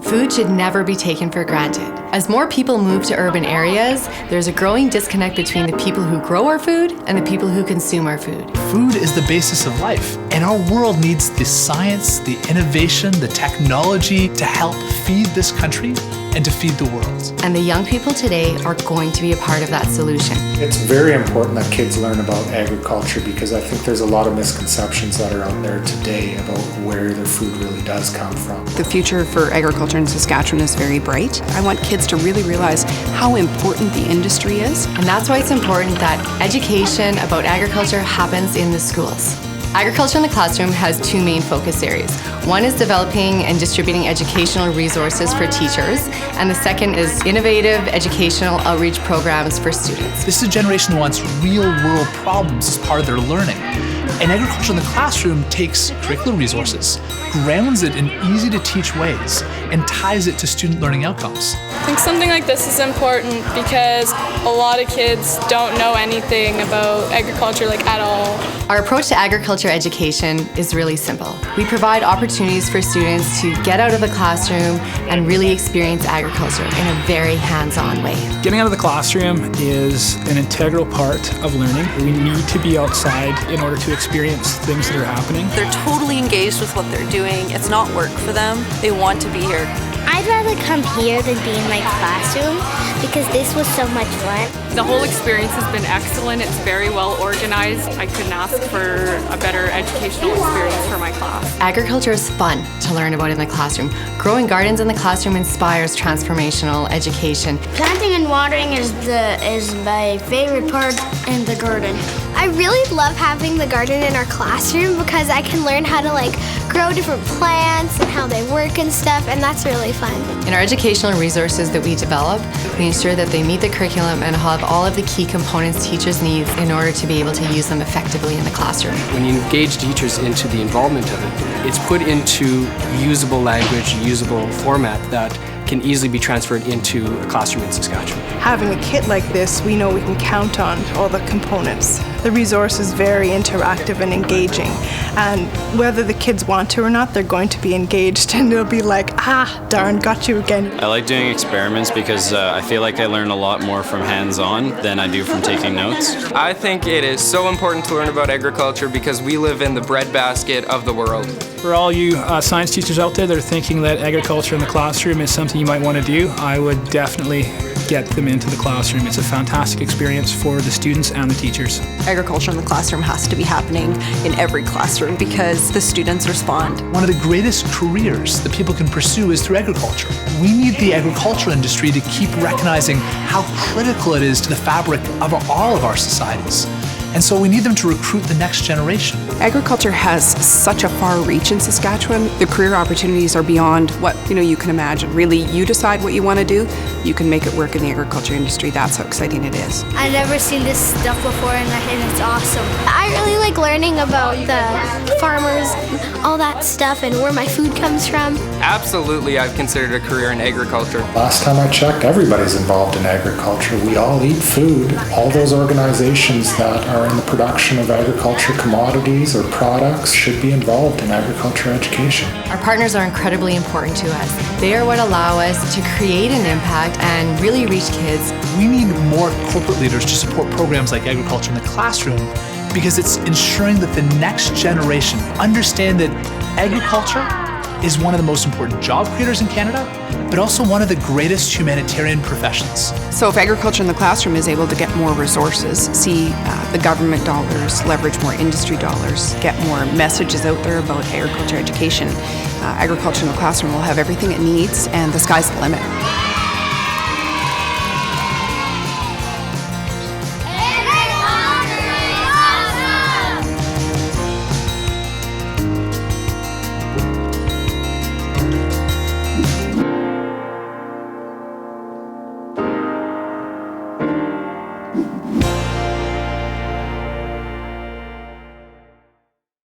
Food should never be taken for granted. As more people move to urban areas, there's a growing disconnect between the people who grow our food and the people who consume our food. Food is the basis of life, and our world needs the science, the innovation, the technology to help feed this country and to feed the world. And the young people today are going to be a part of that solution. It's very important that kids learn about agriculture because I think there's a lot of misconceptions that are out there today about where their food really does come from. The future for agriculture in Saskatchewan is very bright. I want kids to really realize how important the industry is. And that's why it's important that education about agriculture happens in the schools. Agriculture in the classroom has two main focus areas. One is developing and distributing educational resources for teachers, and the second is innovative educational outreach programs for students. This is a generation that wants real-world problems as part of their learning. And agriculture in the classroom takes curricular resources, grounds it in easy-to-teach ways, and ties it to student learning outcomes. I think something like this is important because a lot of kids don't know anything about agriculture at all. Our approach to agriculture education is really simple. We provide opportunities for students to get out of the classroom and really experience agriculture in a very hands-on way. Getting out of the classroom is an integral part of learning. We need to be outside in order to experience things that are happening. They're totally engaged with what they're doing. It's not work for them. They want to be here. I'd rather come here than be in my classroom because this was so much fun. The whole experience has been excellent. It's very well organized. I couldn't ask for a better educational experience for my class. Agriculture is fun to learn about in the classroom. Growing gardens in the classroom inspires transformational education. Planting and watering is my favorite part in the garden. I really love having the garden in our classroom because I can learn how to grow different plants and how they work and stuff, and that's really fun. In our educational resources that we develop, we ensure that they meet the curriculum and have all of the key components teachers need in order to be able to use them effectively in the classroom. When you engage teachers into the involvement of it, it's put into usable language, usable format that can easily be transferred into a classroom in Saskatchewan. Having a kit like this, we know we can count on all the components. The resource is very interactive and engaging, and whether the kids want to or not, they're going to be engaged and they'll be like, darn, got you again. I like doing experiments because I feel like I learn a lot more from hands-on than I do from taking notes. I think it is so important to learn about agriculture because we live in the breadbasket of the world. For all you science teachers out there that are thinking that agriculture in the classroom is something you might want to do, I would definitely get them into the classroom. It's a fantastic experience for the students and the teachers. Agriculture in the classroom has to be happening in every classroom because the students respond. One of the greatest careers that people can pursue is through agriculture. We need the agricultural industry to keep recognizing how critical it is to the fabric of all of our societies. And so we need them to recruit the next generation. Agriculture has such a far reach in Saskatchewan. The career opportunities are beyond what you can imagine. Really, you decide what you want to do, you can make it work in the agriculture industry. That's how exciting it is. I've never seen this stuff before and it's awesome. I really like learning about the farmers, all that stuff, and where my food comes from. Absolutely, I've considered a career in agriculture. Last time I checked, everybody's involved in agriculture. We all eat food. All those organizations that are in the production of agriculture commodities or products should be involved in agriculture education. Our partners are incredibly important to us. They are what allow us to create an impact and really reach kids. We need more corporate leaders to support programs like agriculture in the classroom because it's ensuring that the next generation understand that agriculture is one of the most important job creators in Canada, but also one of the greatest humanitarian professions. So if agriculture in the classroom is able to get more resources, see the government dollars, leverage more industry dollars, get more messages out there about agriculture education, agriculture in the classroom will have everything it needs and the sky's the limit.